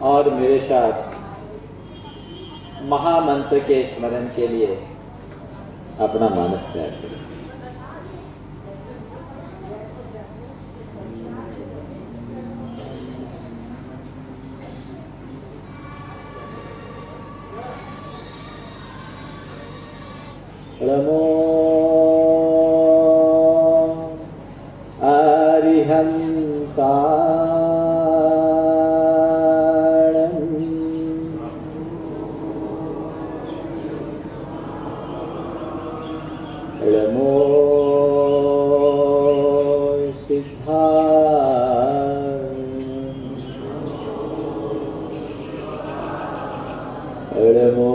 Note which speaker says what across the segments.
Speaker 1: और मेरे साथ महामंत्र के स्मरण के लिए अपना मानस तैयार करें। नमो अरिहंता नमो सिद्धाय नमो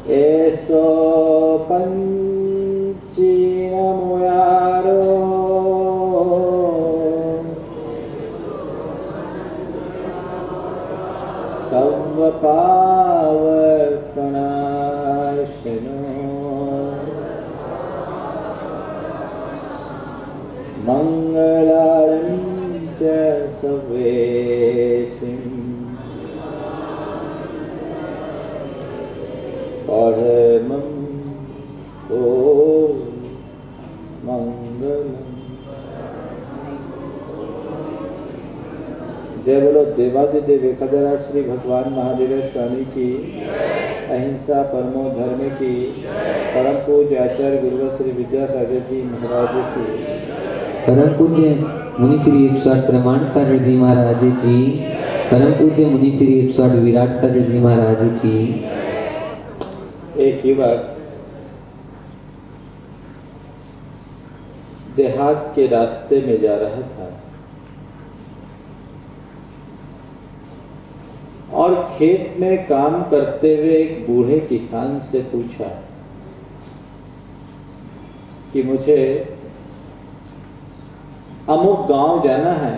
Speaker 1: eso panchinamoyaro savvapavakanashino mangalam cha savesim परमं ओ मंगलम। जय बोलो देवादिदेव एकाधराट श्री भगवान महावीर स्वामी की, अहिंसा परमो धर्म की, परम पूज्य आचार्य गुरुवर श्री विद्यासागर जी महाराज की,
Speaker 2: परम पूज्य मुनि श्री 108 प्रमाणकार जी महाराज की, परम पूज्य मुनि श्री 108 विराटकर जी महाराज की।
Speaker 1: एक युवक देहात के रास्ते में जा रहा था और खेत में काम करते हुए एक बूढ़े किसान से पूछा कि मुझे अमुक गांव जाना है,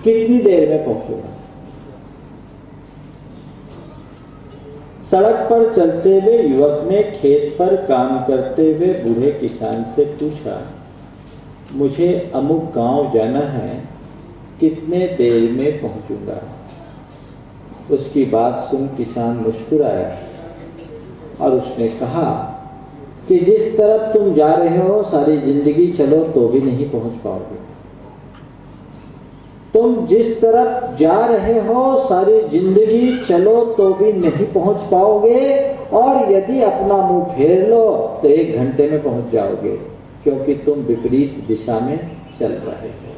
Speaker 1: कितनी देर में पहुंचूंगा? सड़क पर चलते हुए युवक ने खेत पर काम करते हुए बूढ़े किसान से पूछा, मुझे अमुक गांव जाना है, कितने देर में पहुंचूंगा? उसकी बात सुन किसान मुस्कुराया और उसने कहा कि जिस तरफ तुम जा रहे हो सारी जिंदगी चलो तो भी नहीं पहुंच पाओगे। तुम जिस तरफ जा रहे हो सारी जिंदगी चलो तो भी नहीं पहुंच पाओगे, और यदि अपना मुंह फेर लो तो 1 घंटे में पहुंच जाओगे, क्योंकि तुम विपरीत दिशा में चल रहे हो।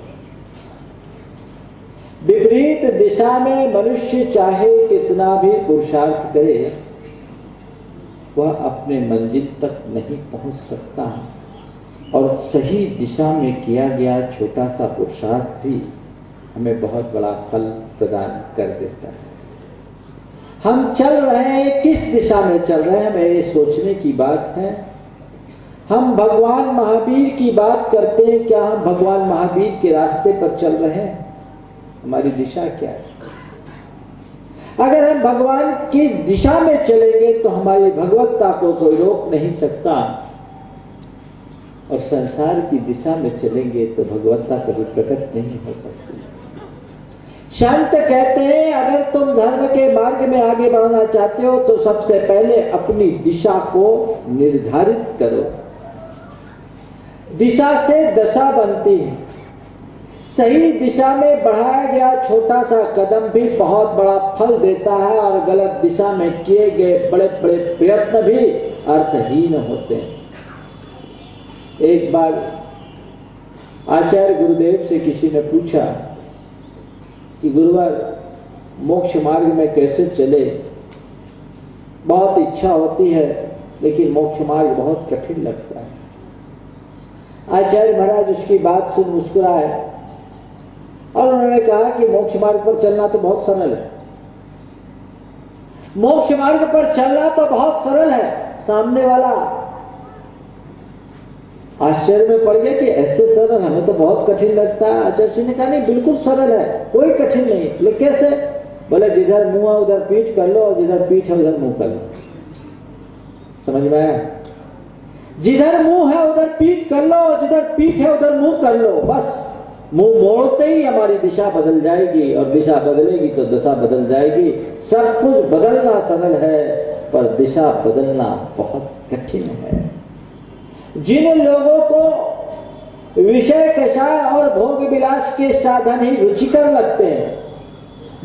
Speaker 1: विपरीत दिशा में मनुष्य चाहे कितना भी पुरुषार्थ करे, वह अपने मंजिल तक नहीं पहुंच सकता, और सही दिशा में किया गया छोटा सा पुरुषार्थ भी हमें बहुत बड़ा फल प्रदान कर देता है। हम चल रहे हैं, किस दिशा में चल रहे हैं, हमें ये सोचने की बात है। हम भगवान महावीर की बात करते हैं, क्या हम भगवान महावीर के रास्ते पर चल रहे हैं? हमारी दिशा क्या है? अगर हम भगवान की दिशा में चलेंगे तो हमारी भगवत्ता को कोई रोक नहीं सकता, और संसार की दिशा में चलेंगे तो भगवत्ता कभी प्रकट नहीं हो सकती। शांत कहते हैं, अगर तुम धर्म के मार्ग में आगे बढ़ना चाहते हो तो सबसे पहले अपनी दिशा को निर्धारित करो। दिशा से दशा बनती है। सही दिशा में बढ़ाया गया छोटा सा कदम भी बहुत बड़ा फल देता है, और गलत दिशा में किए गए बड़े बड़े प्रयत्न भी अर्थहीन होते हैं। एक बार आचार्य गुरुदेव से किसी ने पूछा कि गुरुवर मोक्ष मार्ग में कैसे चले, बहुत इच्छा होती है लेकिन मोक्ष मार्ग बहुत कठिन लगता है। आचार्य महाराज उसकी बात सुन मुस्कुराए और उन्होंने कहा कि मोक्ष मार्ग पर चलना तो बहुत सरल है, मोक्ष मार्ग पर चलना तो बहुत सरल है। सामने वाला आश्चर्य में पड़ गया कि ऐसे सरल, हमें तो बहुत कठिन लगता है। आचार्य जी ने कहा नहीं, बिल्कुल सरल है, कोई कठिन नहीं। बोले कैसे? बोले जिधर मुंह है उधर पीठ कर लो, और जिधर पीठ है उधर मुंह कर लो। समझ में आया? जिधर मुंह है उधर पीठ कर लो, और जिधर पीठ है उधर मुंह कर लो। बस मुंह मोड़ते ही हमारी दिशा बदल जाएगी, और दिशा बदलेगी तो दशा बदल जाएगी। सब कुछ बदलना सरल है, पर दिशा बदलना बहुत कठिन है। जिन लोगों को विषय कषाय और भोग विलास के साधन ही रुचिकर लगते हैं,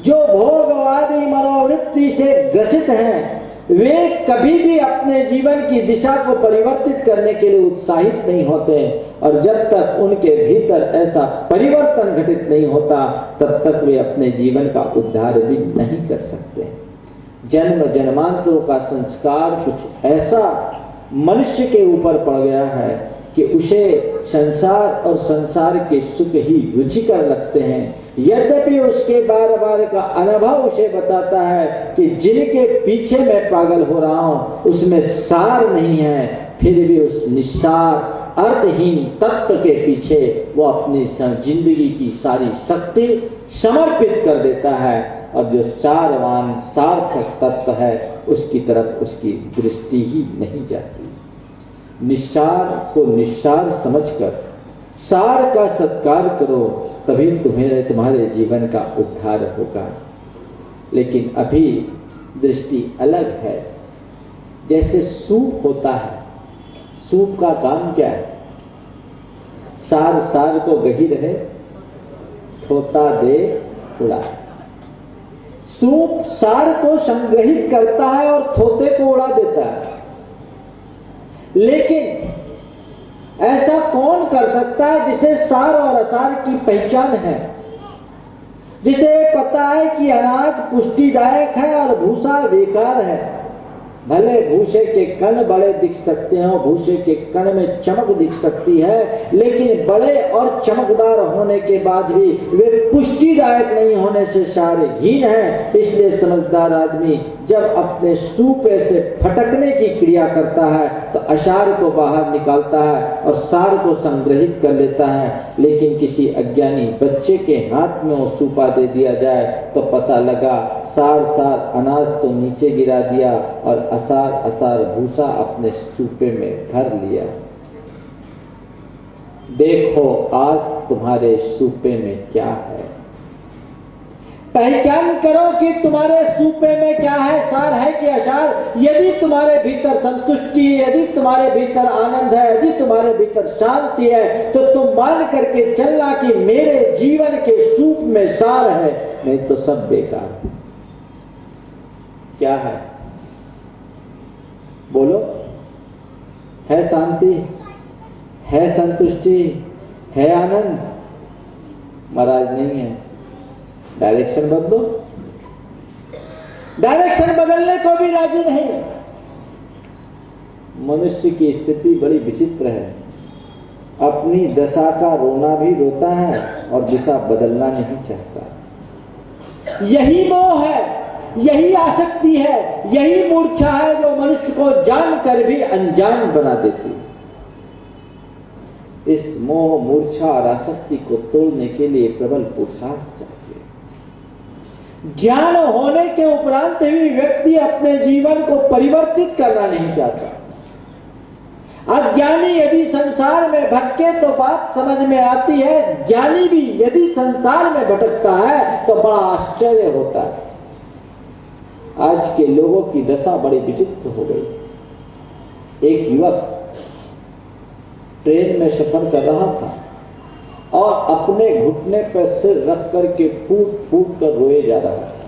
Speaker 1: जो भोगवादी मनोवृत्ति से ग्रसित हैं, वे कभी भी अपने जीवन की दिशा को परिवर्तित करने के लिए उत्साहित नहीं होते। और जब तक उनके भीतर ऐसा परिवर्तन घटित नहीं होता, तब तक वे अपने जीवन का उद्धार भी नहीं कर सकते। जन्म जन्मांतरों का संस्कार कुछ ऐसा मनुष्य के ऊपर पड़ गया है कि उसे संसार और संसार के सुख ही रुचिकर लगते हैं। यद्यपि उसके बार बार का अनुभव उसे बताता है कि जिनके पीछे मैं पागल हो रहा हूं उसमें सार नहीं है, फिर भी उस निस्सार अर्थहीन तत्व के पीछे वो अपनी जिंदगी की सारी शक्ति समर्पित कर देता है, और जो सारवान सार्थक तत्व है उसकी तरफ उसकी दृष्टि ही नहीं जाती। निस्सार को निस्सार समझकर सार का सत्कार करो, तभी तुम्हारे जीवन का उद्धार होगा। लेकिन अभी दृष्टि अलग है। जैसे सूप होता है, सूप का काम क्या है? सार सार को गही रहे, थोता दे उड़ाए। सूप सार को संग्रहित करता है और थोते को उड़ा देता है। लेकिन ऐसा कौन कर सकता है जिसे सार और असार की पहचान है, जिसे पता है कि अनाज पुष्टिदायक है और भूसा बेकार है। भले भूसे के कण बड़े दिख सकते हैं, भूसे के कण में चमक दिख सकती है, लेकिन बड़े और चमकदार होने के बाद भी वे पुष्टिदायक नहीं होने से सारहीन है। इसलिए समझदार आदमी जब अपने सूपे से फटकने की क्रिया करता है तो असार को बाहर निकालता है और सार को संग्रहित कर लेता है। लेकिन किसी अज्ञानी बच्चे के हाथ में वो सूपा दे दिया जाए तो पता लगा सार सार अनाज तो नीचे गिरा दिया और असार असार भूसा अपने सूपे में भर लिया। देखो आज तुम्हारे सूपे में क्या है, पहचान करो कि तुम्हारे सूपे में क्या है, सार है कि असार। यदि तुम्हारे भीतर संतुष्टि, यदि तुम्हारे भीतर आनंद है, यदि तुम्हारे भीतर शांति है, तो तुम मान करके चलना कि मेरे जीवन के सूप में सार है, नहीं तो सब बेकार है। क्या है बोलो? है शांति, है संतुष्टि, है आनंद? महाराज नहीं है। डायरेक्शन बदलो। डायरेक्शन बदलने को भी राजी नहीं। मनुष्य की स्थिति बड़ी विचित्र है। अपनी दशा का रोना भी रोता है और दिशा बदलना नहीं चाहता। यही मोह है, यही आसक्ति है, यही मूर्छा है जो मनुष्य को जानकर भी अनजान बना देती है। इस मोह मूर्छा और आसक्ति को तोड़ने के लिए प्रबल पुरुषार्थ चाहिए। ज्ञान होने के उपरांत भी व्यक्ति अपने जीवन को परिवर्तित करना नहीं चाहता। अज्ञानी यदि संसार में भटके तो बात समझ में आती है, ज्ञानी भी यदि संसार में भटकता है तो बड़ा आश्चर्य होता है। आज के लोगों की दशा बड़ी विचित्र हो गई। एक युवक ट्रेन में सफर कर रहा था और अपने घुटने पर सिर रख करके फूट फूट कर रोए जा रहा था।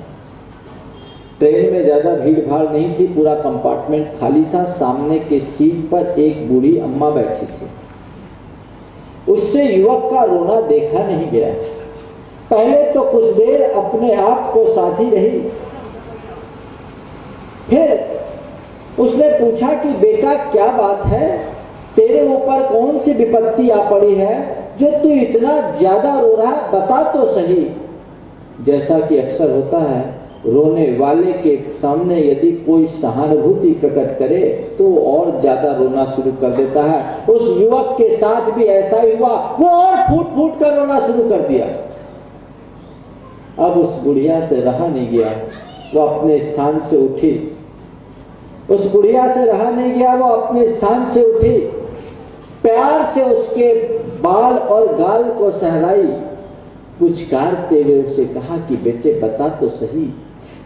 Speaker 1: ट्रेन में ज्यादा भीड़ भाड़ नहीं थी, पूरा कंपार्टमेंट खाली था। सामने के सीट पर एक बूढ़ी अम्मा बैठी थी। उससे युवक का रोना देखा नहीं गया। पहले तो कुछ देर अपने आप को साधी रही, फिर उसने पूछा कि बेटा क्या बात है, तेरे ऊपर कौन सी विपत्ति आ पड़ी है जो तू इतना ज्यादा रो रहा है, बता तो सही। जैसा कि अक्सर होता है, रोने वाले के सामने यदि कोई सहानुभूति प्रकट करे तो और ज्यादा रोना शुरू कर देता है। उस युवक के साथ भी ऐसा ही हुआ, वो और फूट फूट कर रोना शुरू कर दिया। अब उस बुढ़िया से रहा नहीं गया, वो अपने स्थान से उठी। उस बुढ़िया से रहा नहीं गया, वो अपने स्थान से उठी, प्यार से उसके बाल और गाल को सहलाई, पुचकारते हुए उसे कहा कि बेटे बता तो सही,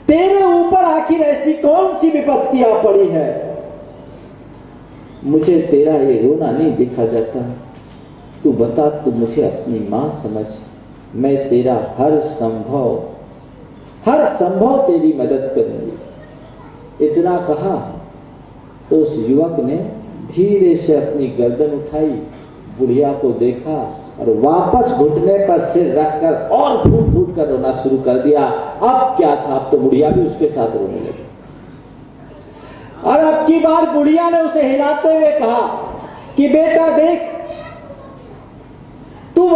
Speaker 1: तेरे ऊपर आखिर ऐसी कौन सी विपत्ति आ पड़ी है। मुझे तेरा ये रोना नहीं देखा जाता, तू बता, तू मुझे अपनी मां समझ, मैं तेरा हर संभव तेरी मदद करूंगी। इतना कहा तो उस युवक ने धीरे से अपनी गर्दन उठाई, बुढ़िया को देखा और वापस घुटने पर सिर रखकर और फूट फूट कर रोना शुरू कर दिया। अब क्या था, अब तो बुढ़िया भी उसके साथ रोने लगी। और अब की बार बुढ़िया ने उसे हिलाते हुए कहा कि बेटा देख, तू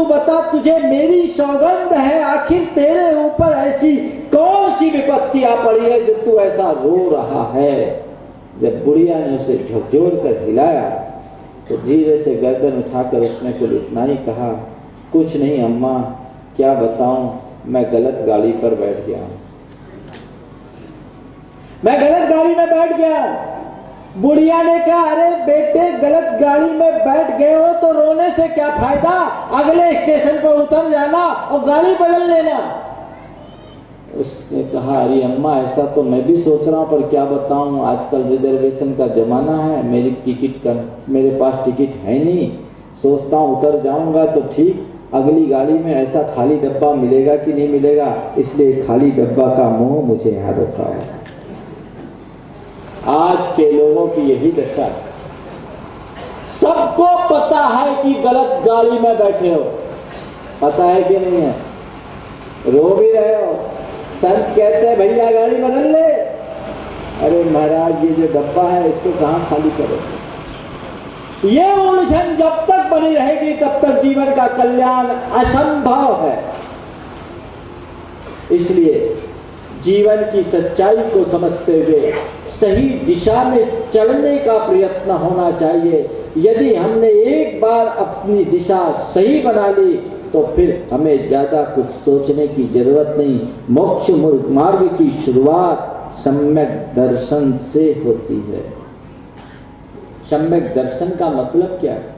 Speaker 1: बता, तुझे मेरी सौगंध है, आखिर तेरे ऊपर ऐसी कौन सी विपत्ति आ पड़ी है जो तू ऐसा रो रहा है। जब बुढ़िया ने उसे झकझोर कर हिलाया तो धीरे से गर्दन उठाकर उसने कुल इतना ही कहा, कुछ नहीं अम्मा, क्या बताऊं, मैं गलत गाड़ी पर बैठ गया, मैं गलत गाड़ी में बैठ गया। बुढ़िया ने कहा, अरे बेटे गलत गाड़ी में बैठ गए हो तो रोने से क्या फायदा, अगले स्टेशन पर उतर जाना और गाड़ी बदल लेना। उसने कहा, अरे अम्मा ऐसा तो मैं भी सोच रहा हूं, पर क्या बताऊं, आजकल रिजर्वेशन का जमाना है, मेरे पास टिकट है नहीं, सोचता हूं उतर जाऊंगा तो ठीक, अगली गाड़ी में ऐसा खाली डब्बा मिलेगा कि नहीं मिलेगा, इसलिए खाली डब्बा का मोह मुझे यहाँ रोका है। आज के लोगों की यही दशा है, सबको पता है कि गलत गाड़ी में बैठे हो, पता है कि नहीं है, रो भी रहे हो, संत कहते हैं भैया गाड़ी बदल ले, अरे महाराज ये जो डब्बा है इसको कहां खाली करोगे। ये उलझन जब तक बनी रहेगी तब तक जीवन का कल्याण असंभव है। इसलिए जीवन की सच्चाई को समझते हुए सही दिशा में चलने का प्रयत्न होना चाहिए। यदि हमने एक बार अपनी दिशा सही बना ली तो फिर हमें ज्यादा कुछ सोचने की जरूरत नहीं। मोक्ष मार्ग की शुरुआत सम्यक दर्शन से होती है। सम्यक दर्शन का मतलब क्या है?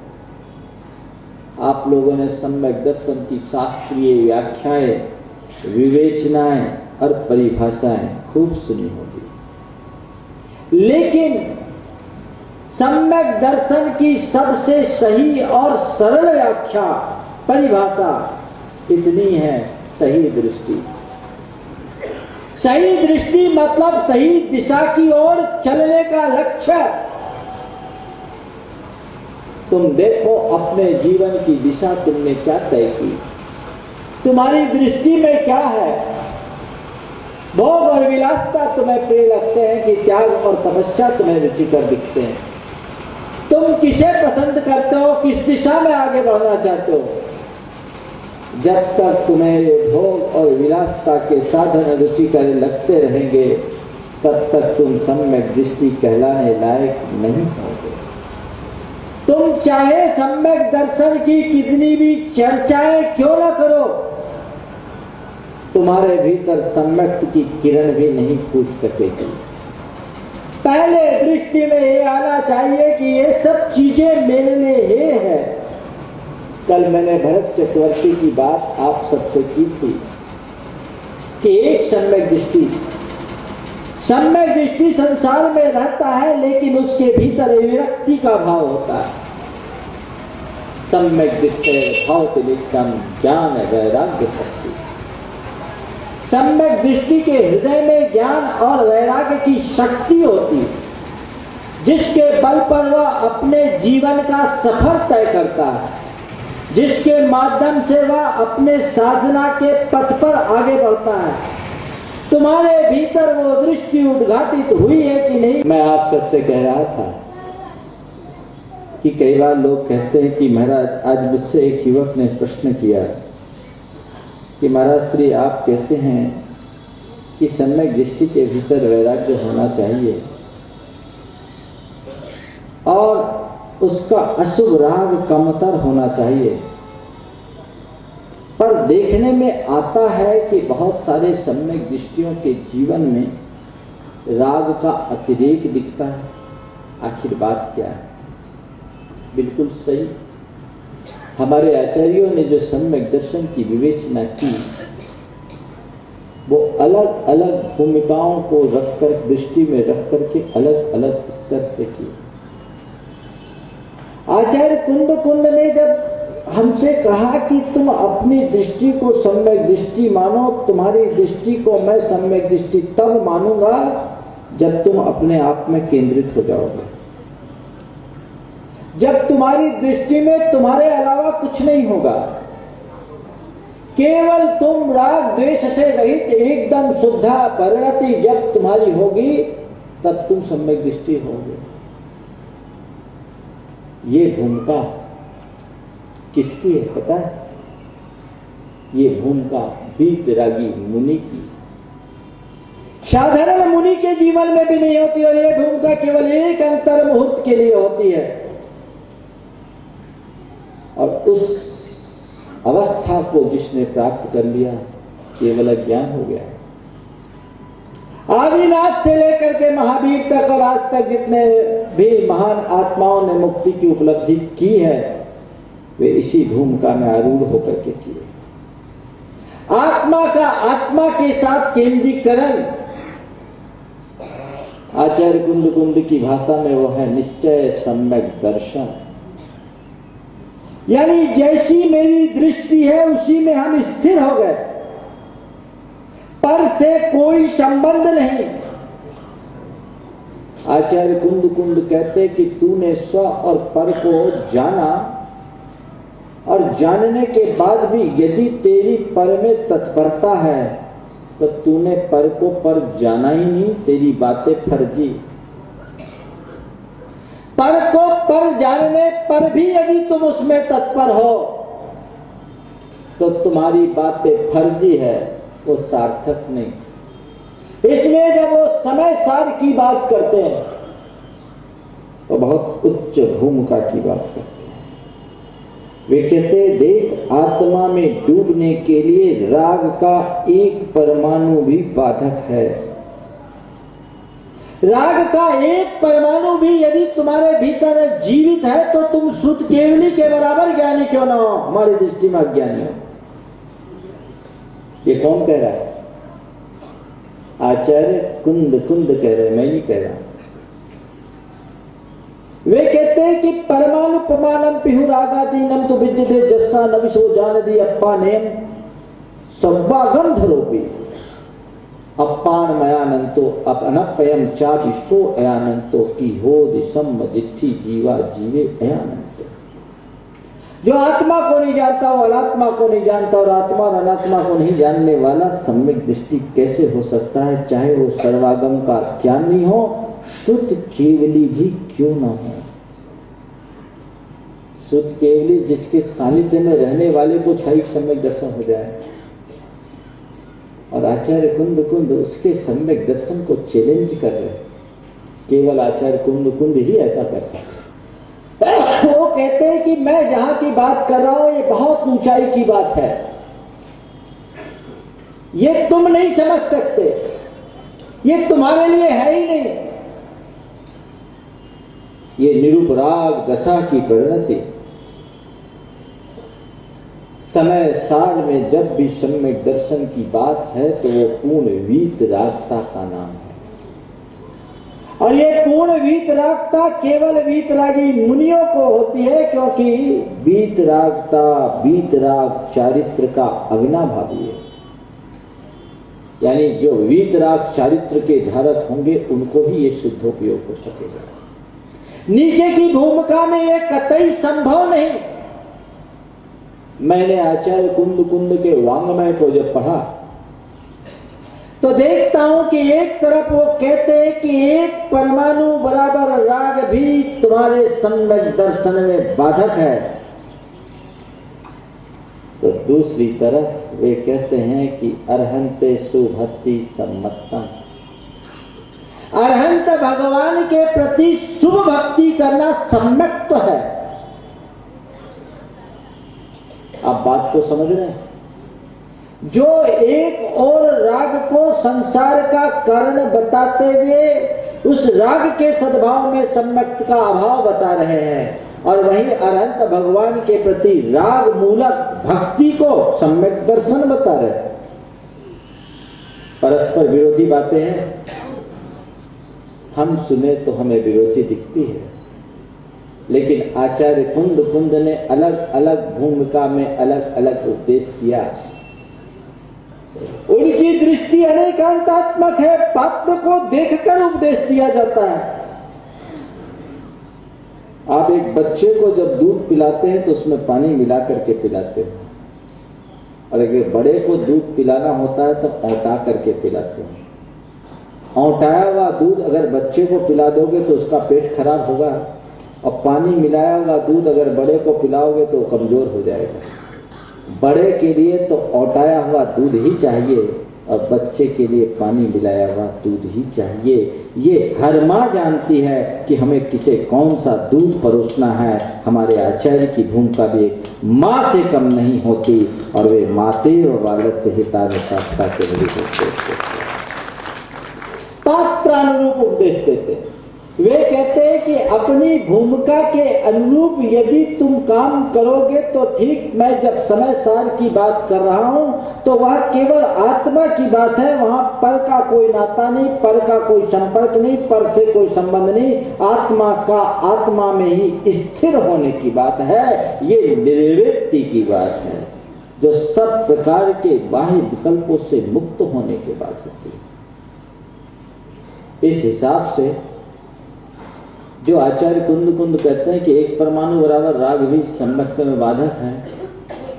Speaker 1: आप लोगों ने सम्यक दर्शन की शास्त्रीय व्याख्याएं, विवेचनाएं और परिभाषाएं खूब सुनी होगी, लेकिन सम्यक दर्शन की सबसे सही और सरल व्याख्या, परिभाषा इतनी है, सही दृष्टि। सही दृष्टि मतलब सही दिशा की ओर चलने का लक्ष्य। तुम देखो अपने जीवन की दिशा तुमने क्या तय की, तुम्हारी दृष्टि में क्या है। भोग और विलासता तुम्हें प्रिय लगते हैं कि त्याग और तपस्या तुम्हें रुचिकर दिखते हैं। तुम किसे पसंद करते हो, किस दिशा में आगे बढ़ना चाहते हो। जब तक तुम्हें भोग और विलासता के साधन रुचिकर लगते रहेंगे तब तक तुम सम्यक दृष्टि कहलाने लायक नहीं होगे। तुम चाहे सम्यक दर्शन की कितनी भी चर्चाएं क्यों न करो, तुम्हारे भीतर सम्यक की किरण भी नहीं फूट सकेगी। पहले दृष्टि में ये आना चाहिए कि ये सब चीजें मेरे लिए हे है। कल मैंने भरत चक्रवर्ती की बात आप सबसे की थी कि एक सम्यक दृष्टि संसार में रहता है, लेकिन उसके भीतर विरक्ति का भाव होता है। सम्यक दृष्टि भाव नित्यम ज्ञान वैराग्य शक्ति। सम्यक दृष्टि के हृदय में ज्ञान और वैराग्य की शक्ति होती है, जिसके बल पर वह अपने जीवन का सफर तय करता है, जिसके माध्यम से वह अपने साधना के पथ पर आगे बढ़ता है। तुम्हारे भीतर वो दृष्टि उद्घाटित हुई है कि नहीं। मैं आप सबसे कह रहा था कि कई बार लोग कहते हैं कि महाराज, आज मुझसे एक युवक ने प्रश्न किया कि महाराज श्री आप कहते हैं कि सम्यक दृष्टि के भीतर वैराग्य होना चाहिए और उसका अशुभ राग कमतर होना चाहिए, पर देखने में आता है कि बहुत सारे सम्यक दृष्टियों के जीवन में राग का अतिरेक दिखता है। आखिर बात क्या है? बिल्कुल सही, हमारे आचार्यों ने जो सम्यक दर्शन की विवेचना की वो अलग अलग भूमिकाओं को रखकर, दृष्टि में रख करके अलग अलग स्तर से की। आचार्य कुंद ने जब हमसे कहा कि तुम अपनी दृष्टि को सम्यक दृष्टि मानो, तुम्हारी दृष्टि को मैं सम्यक दृष्टि तब मानूंगा जब तुम अपने आप में केंद्रित हो जाओगे, जब तुम्हारी दृष्टि में तुम्हारे अलावा कुछ नहीं होगा, केवल तुम राग द्वेष से रहित एकदम शुद्धा परिणति जब तुम्हारी होगी तब तुम सम्यक दृष्टि होगे। ये भूमिका किसकी है पता है? ये भूमिका वीतरागी मुनि की, साधारण मुनि के जीवन में भी नहीं होती, और ये भूमिका केवल एक अंतर मुहूर्त के लिए होती है, और उस अवस्था को जिसने प्राप्त कर लिया केवल ज्ञान हो गया। आदिनाथ से लेकर के महावीर तक और आज तक जितने भी महान आत्माओं ने मुक्ति की उपलब्धि की है वे इसी भूमिका में आरूढ़ होकर के किए। आत्मा का आत्मा के साथ केंद्रीकरण, आचार्य कुंद की भाषा में वो है निश्चय सम्यक दर्शन, यानी जैसी मेरी दृष्टि है उसी में हम स्थिर हो गए, पर से कोई संबंध नहीं। आचार्य कुंद कहते कि तूने स्व और पर को जाना, और जानने के बाद भी यदि तेरी पर में तत्परता है तो तूने पर को पर जाना ही नहीं, तेरी बातें फर्जी। पर को पर जानने पर भी यदि तुम उसमें तत्पर हो तो तुम्हारी बातें फर्जी है, वो सार्थक नहीं। इसलिए जब वो समय सार की बात करते हैं तो बहुत उच्च भूमिका की बात करते हैं। वे कहते देख, आत्मा में डूबने के लिए राग का एक परमाणु भी बाधक है। राग का एक परमाणु भी यदि तुम्हारे भीतर जीवित है तो तुम शुद्ध केवली के बराबर ज्ञानी क्यों ना हो, हमारी दृष्टि में अज्ञानी हो। ये कौन कह रहा है? आचार्य कुंद कह रहे, मैं नहीं कह रहा। वे कहते हैं कि परमाणु प्रमाणम पिहु रागादीनम तो विद्यते जस्सा नविशो जानदी अप्पा नेम सव्वागम धरोपी अपान मयानंतो अपनपयम चाविशो अयानंतो की हो दिसम दिट्ठी जीवा जीवे अयानंतो। जो आत्मा को नहीं जानता वो अनात्मा को नहीं जानता, और आत्मा और अनात्मा को नहीं जानने वाला सम्यक दृष्टि कैसे हो सकता है, चाहे वो सर्वागम का ज्ञान नहीं हो, शुद्ध केवली भी क्यों ना हो। शुद्ध केवली जिसके सानिध्य में रहने वाले को क्षणिक सम्यक दर्शन हो जाए, और आचार्य कुंद उसके सम्यक दर्शन को चैलेंज कर रहे। केवल आचार्य कुंद ही ऐसा कर सकते। वो कहते हैं कि मैं जहां की बात कर रहा हूं ये बहुत ऊंचाई की बात है, ये तुम नहीं समझ सकते, ये तुम्हारे लिए है ही नहीं। ये निरुपराग दशा की परिणति। समय सार में जब भी सम्यक दर्शन की बात है तो वो पूर्ण वीतरागता का नाम है, और ये पूर्ण वीतरागता केवल वीतरागी मुनियों को होती है, क्योंकि वीतरागता वीतराग चारित्र का अविनाभावी है। यानी जो वीतराग चारित्र के धारक होंगे उनको ही ये शुद्धोपयोग हो सकेगा। नीचे की भूमिका में ये कतई संभव नहीं। मैंने आचार्य कुंद के वांग्मय को जब पढ़ा तो देखता हूं कि एक तरफ वो कहते हैं कि एक परमाणु बराबर राग भी तुम्हारे सम्यक दर्शन में बाधक है, तो दूसरी तरफ वे कहते हैं कि अर्हंते सुभक्ति सम्मतम, अर्हंत भगवान के प्रति शुभ भक्ति करना सम्यक तो है। आप बात को समझ रहे हैं? जो एक और राग को संसार का कारण बताते हुए उस राग के सद्भाव में सम्यक का अभाव बता रहे हैं, और वहीं अरहंत भगवान के प्रति राग मूलक भक्ति को सम्यक दर्शन बता रहे हैं। परस्पर विरोधी बातें हैं, हम सुने तो हमें विरोधी दिखती है, लेकिन आचार्य कुंद ने अलग अलग भूमिका में अलग अलग उपदेश दिया। उनकी दृष्टि अनेकांतात्मक है, पात्र को देखकर उपदेश दिया जाता है। आप एक बच्चे को जब दूध पिलाते हैं तो उसमें पानी मिला करके पिलाते हैं, और अगर बड़े को दूध पिलाना होता है तो औटा करके पिलाते हैं। औटाया हुआ दूध अगर बच्चे को पिला दोगे तो उसका पेट खराब होगा, और पानी मिलाया हुआ दूध अगर बड़े को पिलाओगे तो कमजोर हो जाएगा। बड़े के लिए तो औटाया हुआ दूध ही चाहिए, और बच्चे के लिए पानी मिलाया हुआ दूध ही चाहिए। ये हर माँ जानती है कि हमें किसे कौन सा दूध परोसना है। हमारे आचार्य की भूमिका भी एक माँ से कम नहीं होती, और वे माते और वालस्य हिता शास्त्रा के लिए पात्रानुरूप उपदेश देते। वे कहते हैं कि अपनी भूमिका के अनुरूप यदि तुम काम करोगे तो ठीक। मैं जब समय सार की बात कर रहा हूं तो वह केवल आत्मा की बात है, वहां पर का कोई नाता नहीं, पर का कोई संपर्क नहीं, पर से कोई संबंध नहीं। आत्मा का आत्मा में ही स्थिर होने की बात है। ये निर्वृत्ति की बात है, जो सब प्रकार के बाह्य विकल्पों से मुक्त होने की बात होती है। इस हिसाब से जो आचार्य कुंद कहते हैं कि एक परमाणु बराबर राग भी सम्यक में बाधक है,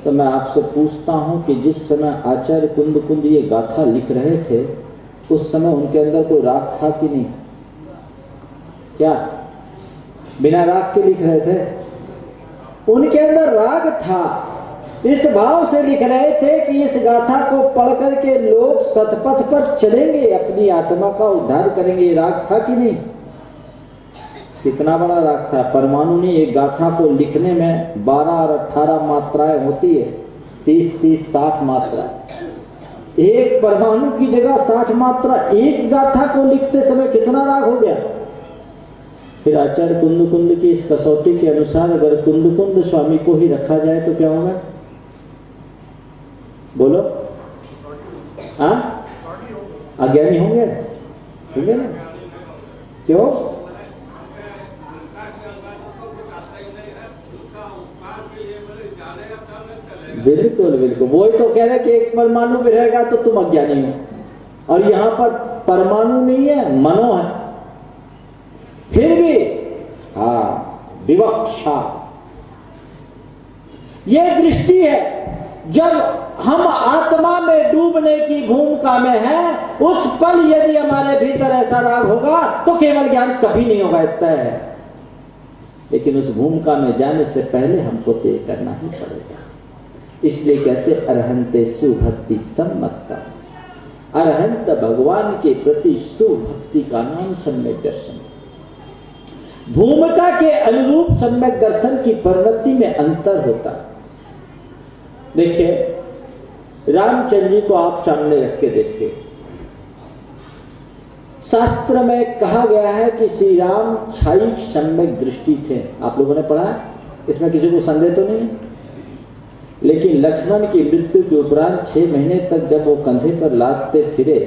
Speaker 1: तो मैं आपसे पूछता हूं कि जिस समय आचार्य कुंद ये गाथा लिख रहे थे उस समय उनके अंदर कोई राग था कि नहीं? क्या बिना राग के लिख रहे थे? उनके अंदर राग था। इस भाव से लिख रहे थे कि इस गाथा को पढ़ करके लोग सतपथ पर चलेंगे, अपनी आत्मा का उद्धार करेंगे। राग था कि नहीं? कितना बड़ा राग था। परमाणु ने एक गाथा को लिखने में 12 और 18 मात्राएं होती है, 30 60 मात्रा। एक परमाणु की जगह 60 मात्रा एक गाथा को लिखते समय कितना राग हो गया। फिर आचार्य कुंद की इस कसौटी के अनुसार अगर कुंद स्वामी को ही रखा जाए तो क्या होगा? बोलो। अज्ञानी होंगे ना? क्यों? बिल्कुल बिल्कुल, वही तो कह रहे कि एक परमाणु भी रहेगा तो तुम अज्ञानी हो, और यहां पर परमाणु नहीं है, मनो है। फिर भी विवक्षा, यह दृष्टि है। जब हम आत्मा में डूबने की भूमिका में हैं, उस पल यदि हमारे भीतर ऐसा राग होगा तो केवल ज्ञान कभी नहीं होगा, इतना है। लेकिन उस भूमिका में जाने से पहले हमको तय करना ही पड़ेगा। इसलिए कहते अरहंते सुभक्ति सम्मतम, अरहंत भगवान के प्रति सुभक्ति का नाम सम्यक दर्शन। भूमिका के अनुरूप सम्यक दर्शन की प्रवृत्ति में अंतर होता। देखिए, रामचंद्र जी को आप सामने रख के देखिए। शास्त्र में कहा गया है कि श्री राम क्षायिक सम्यक दृष्टि थे। आप लोगों ने पढ़ा है, इसमें किसी को संदेह तो नहीं है। लेकिन लक्ष्मण की मृत्यु के उपरांत 6 महीने तक जब वो कंधे पर लादते फिरे,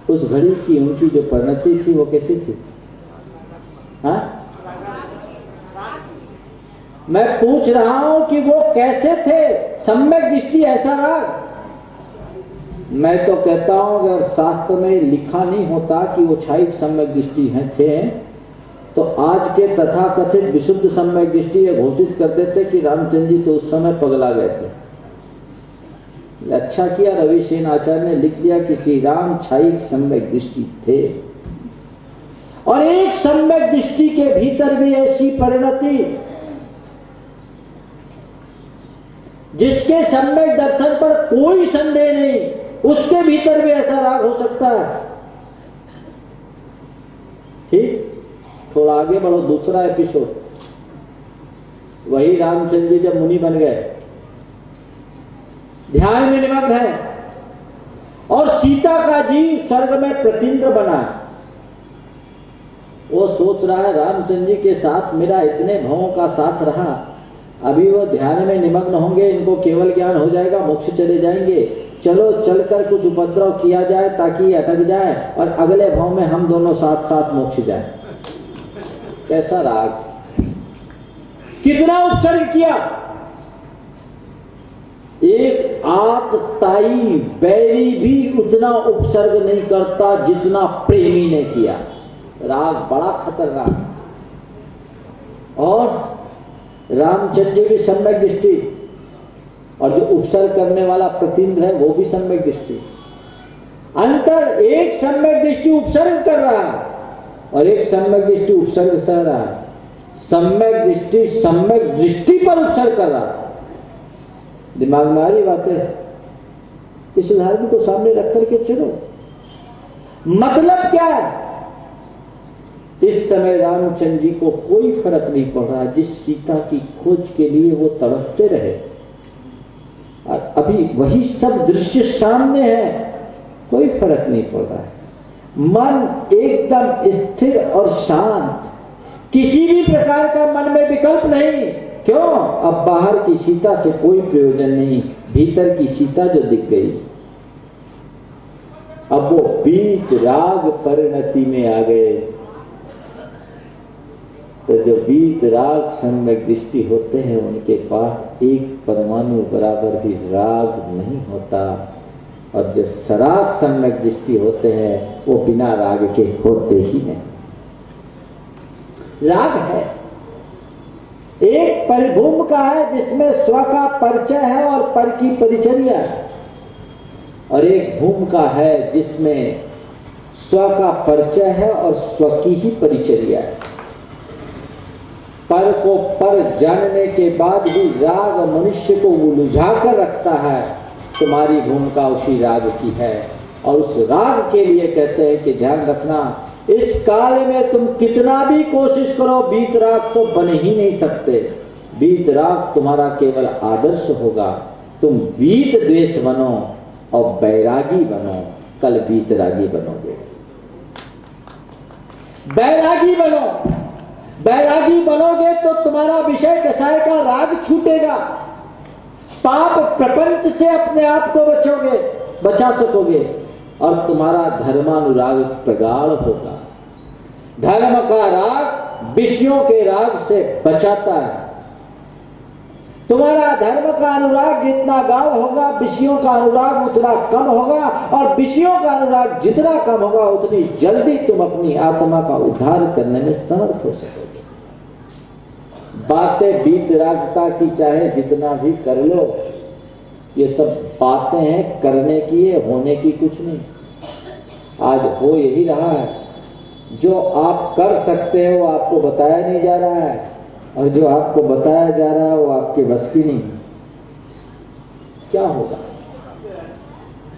Speaker 1: उस घड़ी की उनकी जो परिणति थी वो कैसी थी? मैं पूछ रहा हूं कि वो कैसे थे? सम्यक दृष्टि ऐसा राग? मैं तो कहता हूं अगर शास्त्र में लिखा नहीं होता कि वो क्षायिक सम्यक दृष्टि थे, तो आज के तथाकथित विशुद्ध सम्यक दृष्टि घोषित कर देते कि रामचंद्र जी तो उस समय पगला गए थे। अच्छा किया रवि सेन आचार्य ने लिख दिया कि श्री राम छाई सम्यक दृष्टि थे, और एक सम्यक दृष्टि के भीतर भी ऐसी परिणति जिसके सम्यक दर्शन पर कोई संदेह नहीं, उसके भीतर भी ऐसा राग हो सकता है। ठीक, थोड़ा आगे बढ़ो, दूसरा एपिसोड। वही रामचंद्र जी जब मुनि बन गए, ध्यान में निमग्न है, और सीता का जीव स्वर्ग में प्रतीन्द्र बना। वो सोच रहा है रामचंद्र जी के साथ मेरा इतने भावों का साथ रहा, अभी वो ध्यान में निमग्न होंगे, इनको केवल ज्ञान हो जाएगा, मोक्ष चले जाएंगे, चलो चलकर कुछ उपद्रव किया जाए ताकि ये अटक जाए और अगले भाव में हम दोनों साथ साथ मोक्ष जाए। कैसा राग, कितना उपसर्ग किया। एक आतताई बैरी भी उतना उपसर्ग नहीं करता जितना प्रेमी ने किया। राग बड़ा खतरनाक। और रामचंद्र जी भी सम्यक दृष्टि, और जो उपसर्ग करने वाला प्रतीन्द्र है वो भी सम्यक दृष्टि। अंतर, एक सम्यक दृष्टि उपसर्ग कर रहा है और एक सम्यक दृष्टि उपसर्ग सह रहा है। सम्यक दृष्टि सम्यक दृष्टि पर उपसर्ग कर रहा है। दिमाग में आ रही बातें? इस उदाहरण को सामने रख करके चलो। मतलब क्या है? इस समय रामचंद्र जी को कोई फर्क नहीं पड़ रहा। जिस सीता की खोज के लिए वो तड़पते रहे, और अभी वही सब दृश्य सामने है, कोई फर्क नहीं पड़ रहा है। मन एकदम स्थिर और शांत, किसी भी प्रकार का मन में विकल्प नहीं। क्यों? अब बाहर की सीता से कोई प्रयोजन नहीं, भीतर की सीता जो दिख गई। अब वो बीत राग परिणति में आ गए। तो जो बीत राग सम्यक दृष्टि होते हैं उनके पास एक परमाणु बराबर भी राग नहीं होता, और जो सराग सम्यक दृष्टि होते हैं वो बिना राग के होते ही नहीं। राग है, एक परिभूम का है जिसमें स्व का परिचय है और पर की परिचर्या है, और एक भूम का है जिसमें स्व का परिचय है और स्व की ही परिचर्या है। पर को पर जानने के बाद भी राग मनुष्य को उलझा कर रखता है। तुम्हारी भूमिका उसी राग की है, और उस राग के लिए कहते हैं कि ध्यान रखना, इस काल में तुम कितना भी कोशिश करो, बीत राग तो बन ही नहीं सकते। बीत राग तुम्हारा केवल आदर्श होगा। तुम बीत द्वेष बनो और बैरागी बनो, कल बीत रागी बनोगे। बैरागी बनो, बैरागी बनोगे तो तुम्हारा विषय कसाय का राग छूटेगा। पाप प्रपंच से अपने आप को बचा सकोगे, और तुम्हारा धर्मानुराग प्रगाढ़ होगा। धर्म का राग विषयों के राग से बचाता है। तुम्हारा धर्म का अनुराग जितना गाढ़ होगा, विषयों का अनुराग उतना कम होगा, और विषयों का अनुराग जितना कम होगा उतनी जल्दी तुम अपनी आत्मा का उद्धार करने में समर्थ हो सकोगे। बातें बीत रागता की चाहे जितना भी कर लो, ये सब बातें हैं करने की, है होने की कुछ नहीं। आज हो यही रहा है, जो आप कर सकते हो आपको बताया नहीं जा रहा है, और जो आपको बताया जा रहा है वो आपके बस की नहीं। क्या होगा?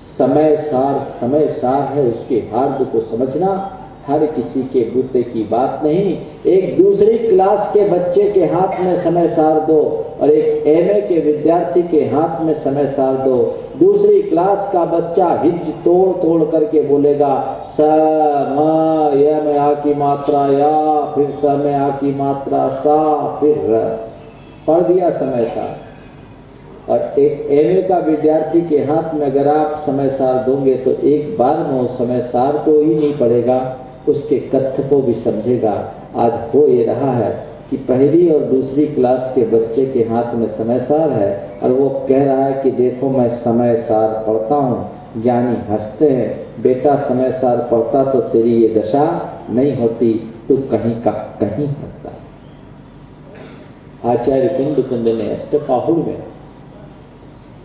Speaker 1: समय सार है, उसके हार्द को समझना हर किसी के बूते की बात नहीं। एक दूसरी क्लास के बच्चे के हाथ में समय सार दो, और एक एमए के विद्यार्थी के हाथ में समय सार दो। दूसरी क्लास का बच्चा हिज तोड़ करके बोलेगा स म य में आ की मात्रा या, फिर स में आ की मात्रा सा, फिर र, पढ़ दिया समय सार। और एक एमए का विद्यार्थी के हाथ में अगर आप समय सार दोगे तो एक बार में वो समय सार को ही नहीं पढ़ेगा, उसके कथ्य को भी समझेगा। आज हो ये रहा है कि पहली और दूसरी क्लास के बच्चे के हाथ में समय सार है, और वो कह रहा है कि देखो मैं समय सार पढ़ता हूँ। ज्ञानी हंसते हैं, बेटा समय सार पढ़ता तो तेरी ये दशा नहीं होती, तू कहीं का कहीं होता। आचार्य कुंद ने अष्टपाहुड़ में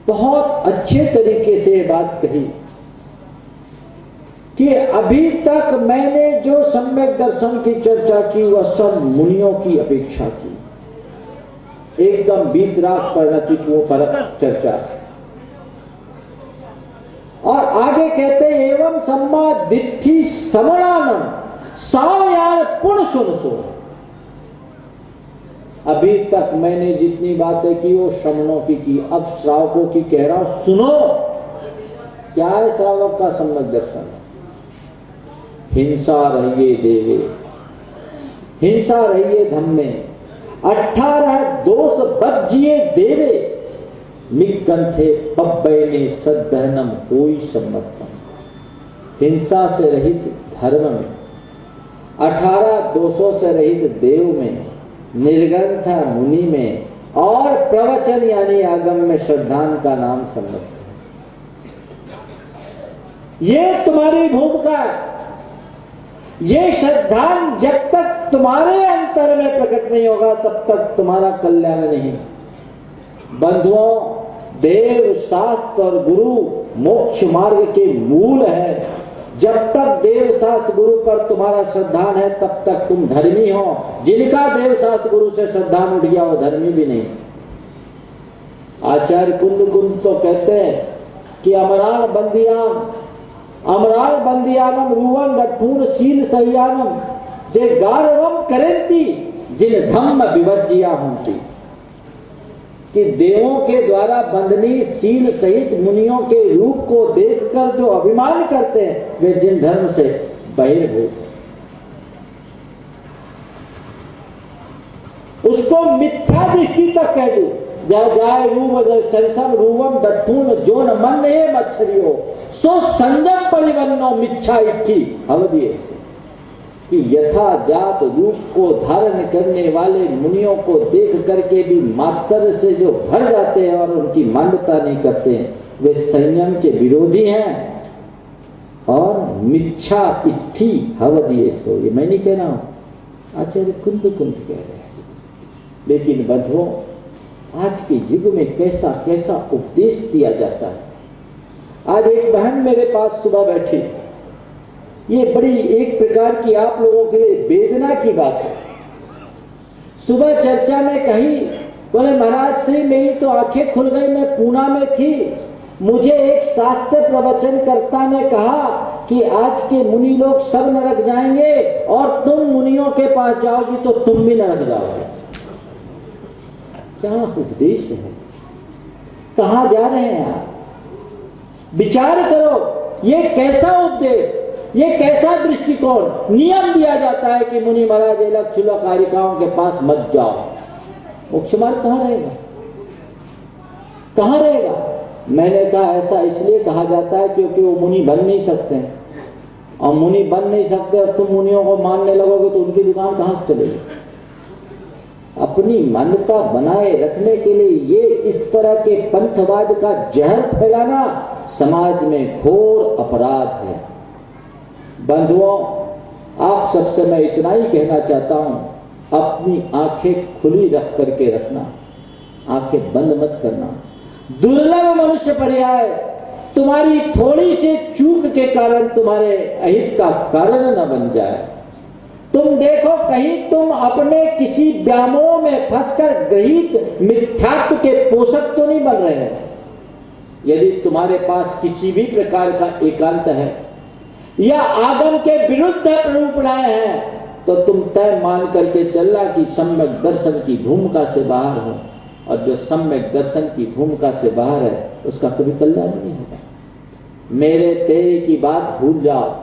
Speaker 1: बहुत अच्छे तरीके से ये बात कही कि अभी तक मैंने जो सम्यक दर्शन की चर्चा की वह सब मुनियों की अपेक्षा की, एकदम बीतराग परिणतित्वों पर चर्चा। और आगे कहते एवं सम्मा दिट्ठी समणानम सावयान पुण्य सुन सो। अभी तक मैंने जितनी बातें की वो श्रवणों की, अब श्रावकों की कह रहा हूं सुनो। क्या है श्रावक का सम्यक दर्शन? हिंसा रहिए देवे, हिंसा रहिए धम्मे, 18 दोष बज्जिए देवे, निकंथे पब्बैने सद्धनम होई सम्मतम। हिंसा से रहित धर्म में, 18 दोषों से रहित देव में, निर्ग्रंथ मुनि में और प्रवचन यानी आगम में श्रद्धान का नाम सम्मत है। ये तुम्हारी भूमिका है। ये श्रद्धान जब तक तुम्हारे अंतर में प्रकट नहीं होगा तब तक तुम्हारा कल्याण नहीं। बंधुओं, देव शास्त्र और गुरु मोक्ष मार्ग के मूल है। जब तक देव शास्त्र गुरु पर तुम्हारा श्रद्धान है तब तक तुम धर्मी हो। जिनका देव शास्त्र गुरु से श्रद्धान उठ गया वो धर्मी भी नहीं। आचार्य कुंद तो कहते हैं कि अमरान बंदियानम रूवन डठून शील सह्यानम जे गारवम करेंती जिन धम्म विभज्जिया होती। कि देवों के द्वारा बंधनी शील सहित मुनियों के रूप को देखकर जो अभिमान करते हैं वे जिन धर्म से बहिर्भूत हैं, उसको मिथ्या दृष्टि तक कह दो। जाय रूप रूवम डठून जो न मन है मच्छरियो सो संजम परिवन्नो मिच्छा इट्ठी अवधिये। कि यथा जात रूप को धारण करने वाले मुनियों को देख करके भी मात्सर्य से जो भर जाते हैं और उनकी मान्यता नहीं करते हैं वे संयम के विरोधी हैं और मिच्छा इट्ठी हवदिये सो। ये मैं नहीं कह रहा हूं, आचार्य कुंद कह रहे हैं। लेकिन बंधुओं, आज के युग में कैसा कैसा उपदेश दिया जाता है। आज एक बहन मेरे पास सुबह बैठी, ये बड़ी एक प्रकार की आप लोगों के लिए वेदना की बात है। सुबह चर्चा में कही, बोले महाराज श्री मेरी तो आंखें खुल गई, मैं पूना में थी, मुझे एक शास्त्र प्रवचन कर्ता ने कहा कि आज के मुनि लोग सब नरक जाएंगे और तुम मुनियों के पास जाओगी तो तुम भी नरक जाओगे। क्या उपदेश है? कहां जा रहे हैं आप? विचार करो, ये कैसा उपदेश, ये कैसा दृष्टिकोण। नियम दिया जाता है कि मुनि महाराज लक छुलक कारिकाओं के पास मत जाओ। मोक्ष मार्ग कहां रहेगा? कहां रहेगा? मैंने कहा ऐसा इसलिए कहा जाता है क्योंकि वो मुनि बन नहीं सकते हैं, और मुनि बन नहीं सकते और तुम मुनियों को मानने लगोगे तो उनकी दुकान कहां से चलेगी। अपनी मान्यता बनाए रखने के लिए ये इस तरह के पंथवाद का जहर फैलाना समाज में घोर अपराध है। बंधुओं, आप सबसे मैं इतना ही कहना चाहता हूं, अपनी आंखें खुली रख करके रखना, आंखें बंद मत करना। दुर्लभ मनुष्य पर्याय तुम्हारी थोड़ी सी चूक के कारण तुम्हारे अहित का कारण न बन जाए। तुम देखो कहीं तुम अपने किसी व्यामोह में फंसकर ग्रहित मिथ्यात्व के पोषक तो नहीं बन रहे हो। यदि तुम्हारे पास किसी भी प्रकार का एकांत है या आगम के विरुद्ध प्ररूपणाएं हैं तो तुम तय मान करके चलना कि सम्यक दर्शन की भूमिका से बाहर हो, और जो सम्यक दर्शन की भूमिका से बाहर है उसका कभी कल्याण नहीं होता। मेरे तेरे की बात भूल जाओ,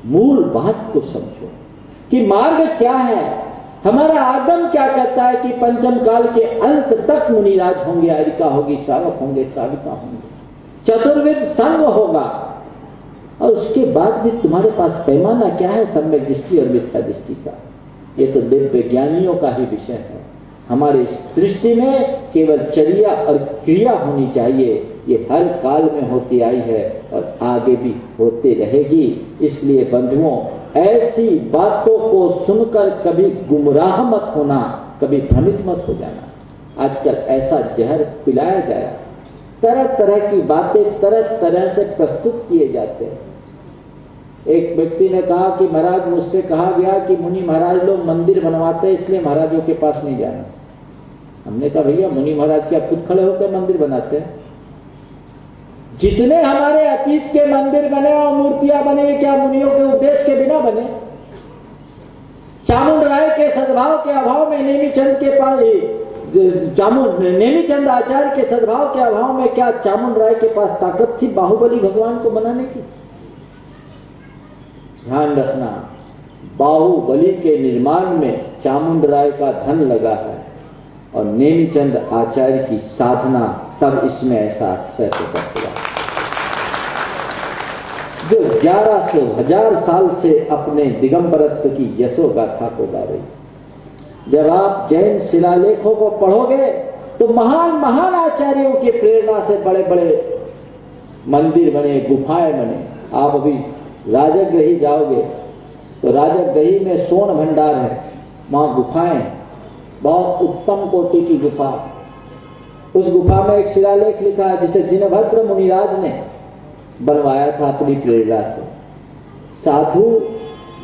Speaker 1: मूल बात को समझो कि मार्ग क्या है। हमारा आगम क्या कहता है कि पंचम काल के अंत तक मुनिराज होंगे, अरिका होगी, श्रावक होंगे, श्राविका होंगे, चतुर्वेद संग होगा, और उसके बाद भी तुम्हारे पास पैमाना क्या है सम्यक दृष्टि और मिथ्या दृष्टि का। ये तो दिव्य ज्ञानियों का ही विषय है। हमारी दृष्टि में केवल चर्या और क्रिया होनी चाहिए। ये हर काल में होती आई है और आगे भी होते रहेगी। इसलिए बंधुओं, ऐसी बातों को सुनकर कभी गुमराह मत होना, कभी भ्रमित मत हो जाना। आजकल ऐसा जहर पिलाया जा रहा है, तरह तरह की बातें तरह तरह से प्रस्तुत किए जाते हैं। एक व्यक्ति ने कहा कि महाराज मुझसे कहा गया कि मुनि महाराज लोग मंदिर बनवाते हैं, इसलिए महाराजों के पास नहीं जाना। हमने कहा भैया मुनि महाराज क्या खुद खड़े होकर मंदिर बनाते हैं? जितने हमारे अतीत के मंदिर बने और मूर्तियां बने, क्या मुनियों के उपदेश के बिना बने? चामुंड राय के सद्भाव के अभाव में नेमीचंद के पास नेमीचंद आचार्य के सद्भाव के अभाव में क्या चामुंड राय के पास ताकत थी बाहुबली भगवान को बनाने की? ध्यान रखना, बाहुबली के निर्माण में चामुंड राय का धन लगा है और नेमीचंद आचार्य की साधना, तब इसमें ऐसा अतिशय प्रकट हुआ जो 1100 साल से अपने दिगंबरत्व की यशो गाथा को गा रही। जब आप जैन शिलालेखों को पढ़ोगे तो महान महान आचार्यों की प्रेरणा से बड़े बड़े मंदिर बने, गुफाएं बने। आप अभी राजगृही जाओगे तो राजगृही में सोन भंडार है, वहां गुफाएं, बहुत उत्तम कोटि की गुफा। उस गुफा में एक शिलालेख लिखा है जिसे जिनभद्र मुनिराज ने बनवाया था अपनी प्रेरणा से। साधु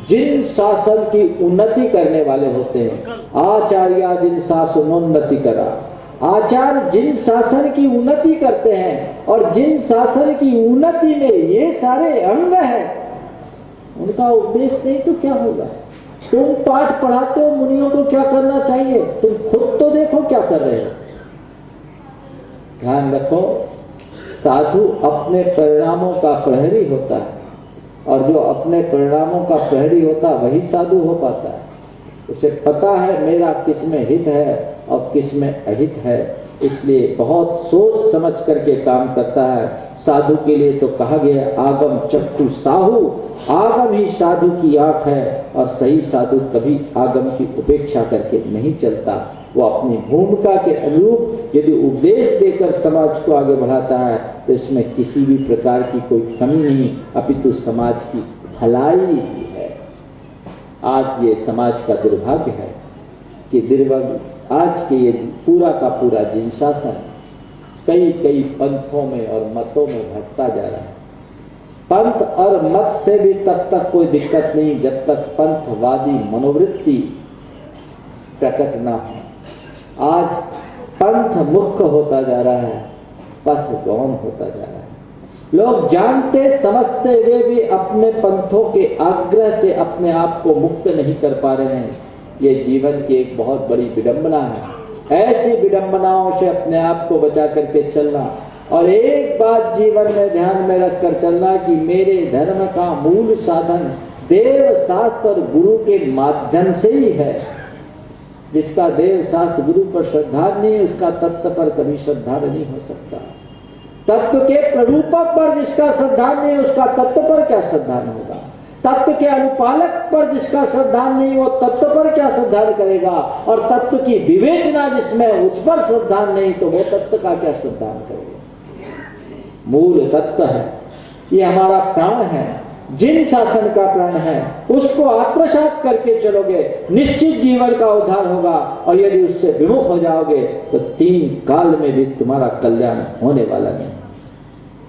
Speaker 1: जिन शासन की उन्नति करने वाले होते हैं, आचार्य जिन शासनोन्नति करा, आचार्य जिन शासन की उन्नति करते हैं और जिन शासन की उन्नति में ये सारे अंग हैं, उनका उपदेश नहीं तो क्या होगा? तुम पाठ पढ़ाते हो मुनियों को, क्या करना चाहिए? तुम खुद तो देखो क्या कर रहे हो। ध्यान रखो, साधु अपने परिणामों का प्रहरी होता है और जो अपने परिणामों का प्रहरी होता है वही साधु हो पाता है। उसे पता है मेरा किस में हित है और किस में अहित है, इसलिए बहुत सोच समझ करके काम करता है। साधु के लिए तो कहा गया आगम चक्षु साहू, आगम ही साधु की आंख है और सही साधु कभी आगम की उपेक्षा करके नहीं चलता। वो अपनी भूमिका के अनुरूप यदि उपदेश देकर समाज को आगे बढ़ाता है तो इसमें किसी भी प्रकार की कोई कमी नहीं, अपितु समाज की भलाई ही है। आज ये समाज का दुर्भाग्य है कि आज के ये पूरा का पूरा जिन शासन कई कई पंथों में और मतों में भटका जा रहा है। पंथ और मत से भी तब तक कोई दिक्कत नहीं जब तक पंथवादी मनोवृत्ति प्रकट ना हो। आज पंथ मुख्य होता जा रहा है, पथ गौण होता जा रहा है। लोग जानते समझते हुए भी अपने पंथों के आग्रह से अपने आप को मुक्त नहीं कर पा रहे हैं। ये जीवन की एक बहुत बड़ी विडंबना है। ऐसी विडंबनाओं से अपने आप को बचा करके चलना और एक बात जीवन में ध्यान में रखकर चलना कि मेरे धर्म का मूल साधन देव शास्त्र और गुरु के माध्यम से ही है। जिसका देव शास्त्र गुरु पर श्रद्धा नहीं, उसका तत्व पर कभी श्रद्धा नहीं हो सकता। तत्व के प्ररूपक पर जिसका श्रद्धा नहीं, उसका तत्व पर क्या श्रद्धा होगा? तत्व के अनुपालक पर जिसका श्रद्धा नहीं, वो तत्व पर क्या श्रद्धा करेगा? और तत्व की विवेचना जिसमें उस पर श्रद्धा नहीं, तो वो तत्व का क्या श्रद्धा करेगा? मूल तत्व है, ये हमारा प्राण है, जिन शासन का प्राण है उसको आत्मसात करके चलोगे, निश्चित जीवन का उद्धार होगा। और यदि उससे विमुख हो जाओगे तो 3 काल में भी तुम्हारा कल्याण होने वाला नहीं।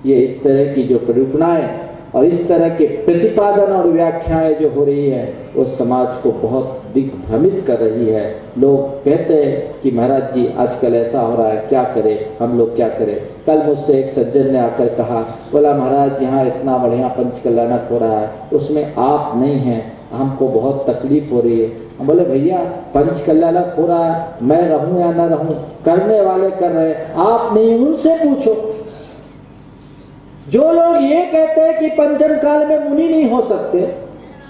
Speaker 1: ये इस तरह की जो परिकल्पनाएं और इस तरह के प्रतिपादन और व्याख्याएं जो हो रही है वो समाज को बहुत दिग्भ्रमित कर रही है। लोग कहते हैं कि महाराज जी आजकल ऐसा हो रहा है, क्या करें, हम लोग क्या करें। कल मुझसे एक सज्जन ने आकर कहा, बोला महाराज यहाँ इतना बढ़िया पंचकल्याणक हो रहा है, उसमें आप नहीं हैं, हमको बहुत तकलीफ हो रही है। हम बोले भैया पंचकल्याणक हो रहा है, मैं रहूं या ना रहूं, करने वाले कर रहे हैं, आप नहीं, उनसे पूछो। जो लोग ये कहते हैं कि पंचम काल में मुनि नहीं हो सकते,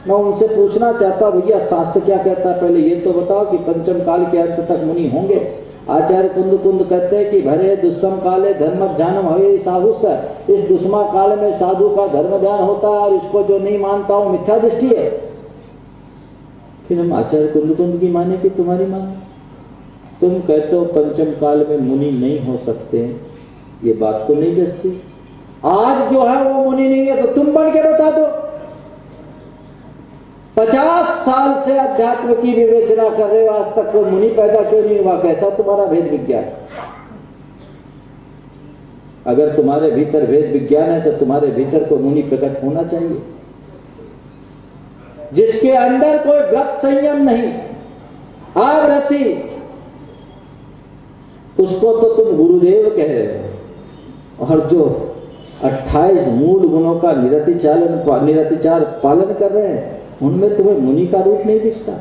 Speaker 1: मैं उनसे पूछना चाहता हूं भैया शास्त्र क्या कहता है, पहले ये तो बताओ कि पंचम काल के अंत तक मुनि होंगे। आचार्य कुंद कहते हैं कि भरे दुष्म काले धर्म ध्यानम हवे साहुस, इस दुष्मा काल में साधु का धर्म ध्यान होता है और इसको जो नहीं मानता हूं मिथ्या दृष्टि है। फिर हम आचार्य कुंद की माने कि तुम्हारी माने? तुम कहते हो पंचम काल में मुनि नहीं हो सकते, ये बात तो नहीं जचती। आज जो है वो मुनि नहीं है तो तुम बन के बता दो। 50 साल से अध्यात्म की विवेचना कर रहे हो, आज तक कोई मुनि पैदा क्यों नहीं हुआ? कैसा तुम्हारा भेद विज्ञान? अगर तुम्हारे भीतर वेद विज्ञान है तो तुम्हारे भीतर को मुनि प्रकट होना चाहिए। जिसके अंदर कोई व्रत संयम नहीं, आवृत्ति, उसको तो तुम गुरुदेव कह रहे हो। और जो 28 मूल गुणों का निरतिचार पालन कर रहे हैं, उनमें तुम्हें मुनि का रूप नहीं दिखता।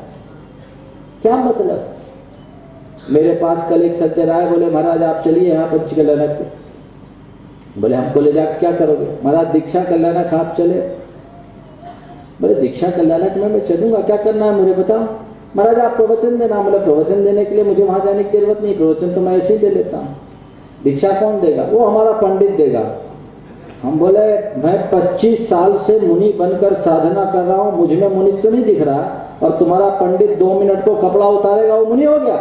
Speaker 1: क्या मतलब? मेरे पास कल एक सज्जन आए, बोले महाराज आप चलिए यहाँ पंचकल्याणक। बोले हमको ले जाकर क्या करोगे? महाराज दीक्षा कल्याणक आप चले। बोले दीक्षा कल्याणक में मैं चलूंगा, क्या करना है मुझे बताओ। महाराज आप प्रवचन देना। बोले प्रवचन देने के लिए मुझे वहां जाने की जरूरत नहीं, प्रवचन तो मैं ऐसे ही दे लेता हूँ। दीक्षा कौन देगा? वो हमारा पंडित देगा। हम बोले मैं 25 साल से मुनि बनकर साधना कर रहा हूँ, मुझ में मुनि तो नहीं दिख रहा, और तुम्हारा पंडित 2 मिनट को कपड़ा उतारेगा वो मुनि हो गया?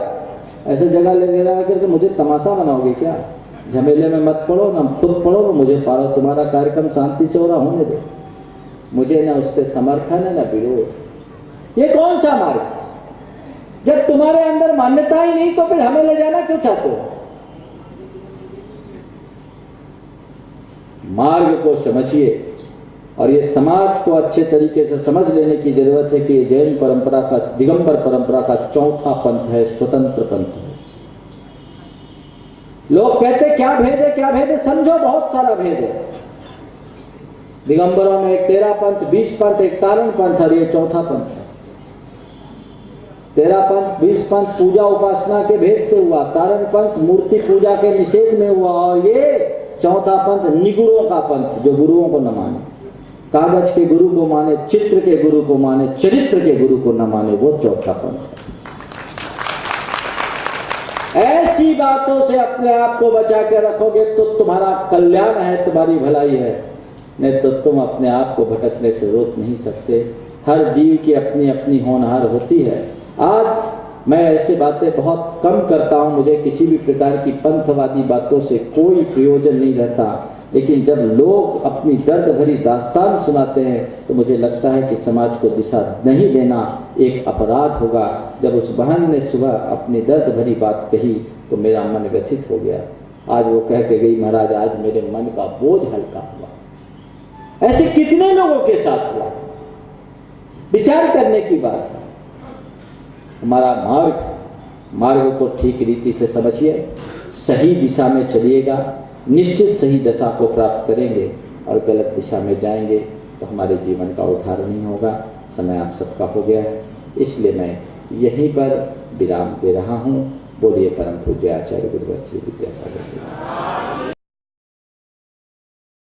Speaker 1: ऐसे जगह ले रहा करके मुझे तमाशा बनाओगे क्या? झमेले में मत पड़ो, ना खुद पढ़ो ना मुझे पाड़ो। तुम्हारा कार्यक्रम शांति से हो रहा होने दो। मुझे ना उससे समर्थन है ना विरोध। ये कौन सा मार्ग? जब तुम्हारे अंदर मान्यता ही नहीं तो फिर हमें ले जाना क्यों चाहते हो? मार्ग को समझिए, और ये समाज को अच्छे तरीके से समझ लेने की जरूरत है कि ये जैन परंपरा का, दिगंबर परंपरा का चौथा पंथ है, स्वतंत्र पंथ है। लोग कहते क्या भेद है, क्या भेद है? समझो बहुत सारा भेद है। दिगंबरों में एक 13 पंथ, 20 पंथ, एक तारण पंथ, और ये चौथा पंथ है। 13 पंथ, 20 पंथ पूजा उपासना के भेद से हुआ, तारण पंथ मूर्ति पूजा के निषेध में हुआ, और ये चौथा पंथ निगुरों का पंथ, जो गुरुओं को न माने, कागज के गुरु को माने, चित्र के गुरु को माने, चरित्र के गुरु को न माने, वो चौथा पंथ है। ऐसी बातों से अपने आप को बचा के रखोगे तो तुम्हारा कल्याण है, तुम्हारी भलाई है, नहीं तो तुम अपने आप को भटकने से रोक नहीं सकते। हर जीव की अपनी अपनी होनहार होती है। आज मैं ऐसे बातें बहुत कम करता हूं, मुझे किसी भी प्रकार की पंथवादी बातों से कोई प्रयोजन नहीं रहता, लेकिन जब लोग अपनी दर्द भरी दास्तान सुनाते हैं तो मुझे लगता है कि समाज को दिशा नहीं देना एक अपराध होगा। जब उस बहन ने सुबह अपनी दर्द भरी बात कही तो मेरा मन व्यथित हो गया। आज वो कह के गई, महाराज आज मेरे मन का बोझ हल्का हुआ। ऐसे कितने लोगों के साथ हुआ? विचार करने की बात है। हमारा मार्ग को ठीक रीति से समझिए, सही दिशा में चलिएगा, निश्चित सही दशा को प्राप्त करेंगे, और गलत दिशा में जाएंगे तो हमारे जीवन का उद्धार नहीं होगा। समय आप सबका हो गया है, इसलिए मैं यहीं पर विराम दे रहा हूँ। बोलिए परम पूज्य आचार्य गुरुवर श्री विद्यासागर जी।